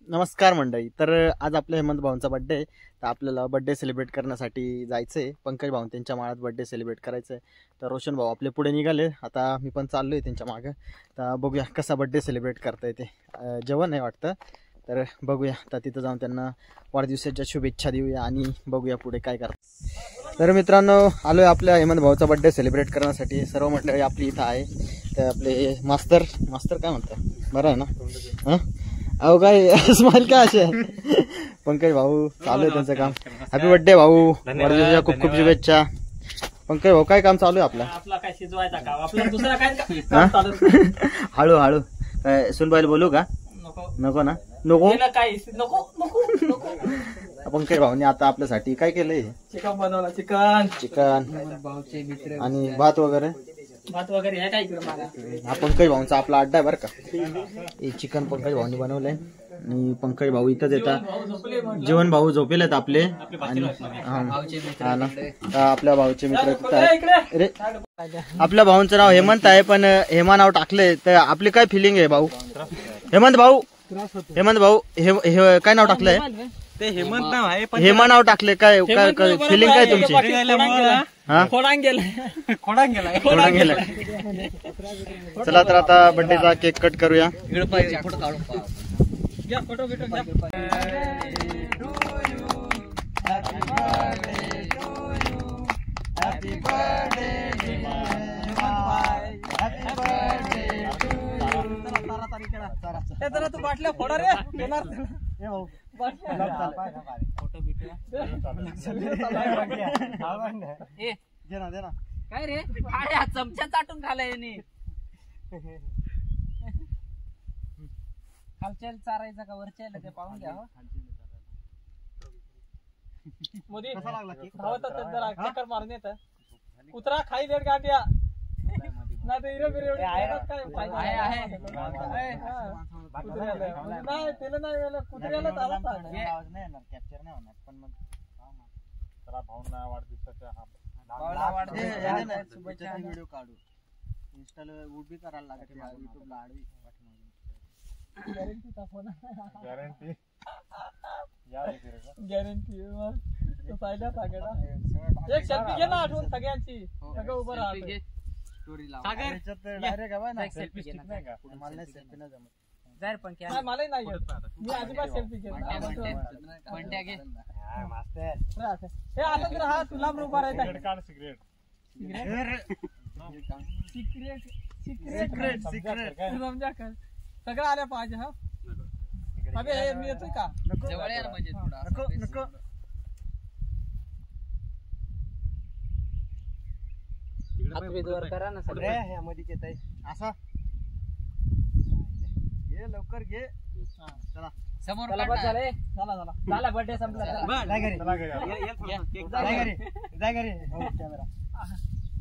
नमस्कार मंडळी. तर आज आपल्या हेमंत भाऊंचा बड्डे आहे. तर आपल्याला बड्डे सेलिब्रेट करण्यासाठी जायचं आहे. पंकज भाऊ त्यांच्या माळात बड्डे सेलिब्रेट करायचं आहे. तर रोशन भाऊ आपले पुढे निघाले. आता मी पण चाललो आहे त्यांच्या मागं. तर बघूया कसा बड्डे सेलिब्रेट करता येते. जेवण आहे वाटतं. तर बघूया. तर तिथं जाऊन त्यांना वाढदिवसाच्या शुभेच्छा देऊया आणि बघूया पुढे काय करतात. तर मित्रांनो, आलो आहे आपल्या हेमंत भाऊचा बड्डे सेलिब्रेट करण्यासाठी. सर्व मंडळी आपली इथं आहे. तर आपले मास्तर काय म्हणतात, बरं आहे ना? हां, अहो काय स्माइल काय असे पंकज भाऊ चालू आहे त्यांचं काम. हॅपी बर्थडे भाऊ, वाढदिवसाच्या खूप खूप शुभेच्छा. पंकज भाऊ काय काम चालू आहे आपला काय शिजवायचा काम, आपला दुसरा काय हळू सुनबाईला बोलू का? नको ना, नको पंकज भाऊनी आता आपल्यासाठी काय केलंय? चिकन बनवला. चिकन आणि भात वगैरे हे काय हा पंकज भाऊंचा आपला अड्डा आहे बरं का. हे चिकन पंकज भाऊनी बनवलंय आणि पंकज भाऊ इथंच येतात. जीवन भाऊ झोपेलेत आपले आणि हा ना, आपल्या भाऊचे मित्र तिथं आहेत. अरे आपल्या भाऊंचं नाव हेमंत आहे, पण हेमा नाव टाकले. तर आपली काय फिलिंग आहे भाऊ? हेमंत भाऊ हे काय नाव टाकलंय? ते हेमंत नाव आहे, हेमा नाव टाकले. काय फिलिंग काय तुमची? खोडांग गेला. चला तर आता बर्थडेचा केक कट करूया. तू बाटल्या फोडा रे. काय रे चमचा चाटून खालाय खालच्या चारायचा का वरच्या ते पाहून घ्या. मोदी चक्कर मारून येत उतरा खाई देत गाड्या नाही तर हिरो बिरो नाही त्याला नाही कुत्र्याला कॅप्चर नाही होणार. पण मग भाऊंना वाढदिवसाच्या शुभेच्छा व्हिडिओ काढू, इन्स्टाला उभी करायला लागत, युट्यूबला आडवी गॅरंटीचा फोन. गॅरंटी फायदा सांगा. एक सेल्फी घे ना आठवून सगळ्यांची. सगळं उभं राहते. मला नाही मी अजिबात सेल्फी घेत. हे आता हा तुला उभा राहायचा. सिक्रेट समजा कर सगळं आल्या पाहिजे. हा अबे हे मी येतोय का? नको करा ना सगळं मध्ये येत आहे असा. घे लवकर घे. चला समोर झाला बर्थडे संपला.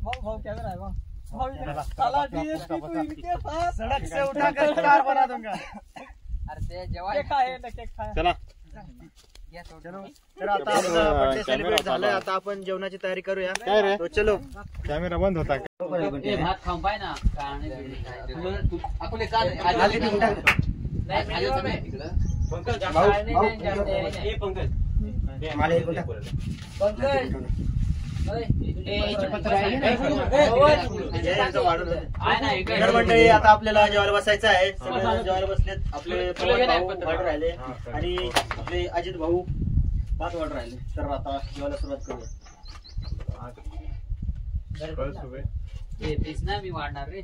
भाऊ कॅमेरा आहे. सड़क से उठा कर कार बना दूंगा. अरे केक खाए. चला तर आता बर्थडे सेलिब्रेट झालंय. आता आपण जेवणाची तयारी करूया. काय रे? तो चलो कॅमेरा बंद होता. भात खाऊन पाय ना. मंडळी आता आपल्याला जेवायला बसायचं आहे. सगळे जेवायला बसलेत. आपले वाढ राहिले आणि आपले अजित भाऊ भात वाढ राहिले. तर आता जेवायला सुरुवात करूया. मी वाढणार रे.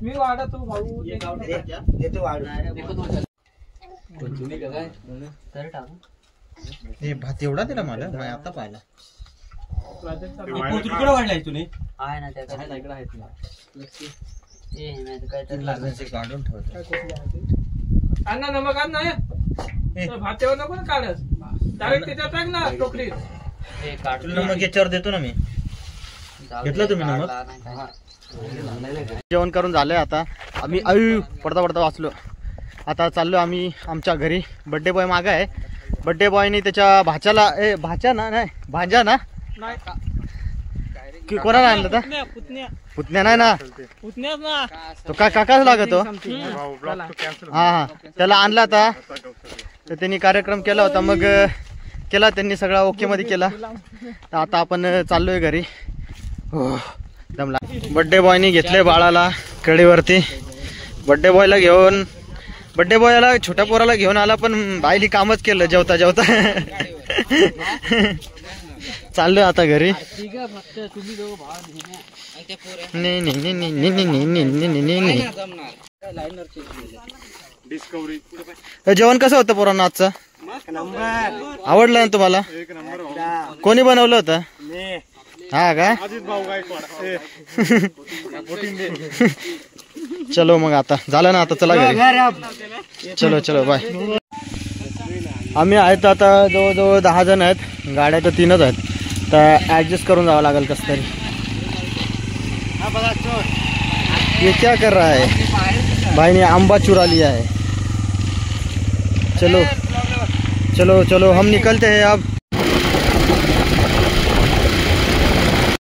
मी वाढा तू भाऊ देतो वाढणार. हे भात एवढा दिला मला, मी आता पाहिला. वाढलाय तुम्ही आहे ना त्याकडे आहेत ना. काढून ठेवतो. अण्णा नमक आण ना. भात तेव्हा नको ना काढस. डायरेक्ट त्याच्यात टाक ना टोकरीत. नमक याच्यावर देतो ना मी. घेतलं तुम्ही नमक? जेवण करून झालंय. आता आम्ही पडता वाचलो. आता चाललो आम्ही आमच्या घरी. बर्थडे बॉय मागा आहे. बर्थडे बॉयनी त्याच्या भाच्याला भाच्या ना नाही भांजा ना कोणाला आणलं तर? पुतण्या नाही ना, तो काय काकाच लागतो. हा त्याला आणला आता. तर त्यांनी कार्यक्रम केला होता, मग केला त्यांनी सगळा ओके मध्ये केला. तर आता आपण चाललोय घरी. हो दमला. बड्डे बॉयनी घेतले बाळाला कडेवरती. बड्डे बॉयला घेऊन, बड्डे बॉयला छोट्या पोराला घेऊन आला, पण बाईली कामच केलं जेवता जेवता. चाललोय आता घरी. नाही नाही नाही नाही नाही नाही नाही नाही नाही. जेवण कसं होतं पोरांना आजचं? आवडलं ना तुम्हाला? कोणी बनवलं होतं? हा का? चलो मग आता झालं ना, आता चला घरी. चलो चलो बाय. आम्ही आहेत आता जवळजवळ 10 जण आहेत. गाड्या तर 3च आहेत, तर ऍडजस्ट करून जावं लागेल कसं तरी. ये क्या कर रहा है? भाई ने आंबा चुरा लिया है. चलो चलो चलो हम निकलते हैं अब.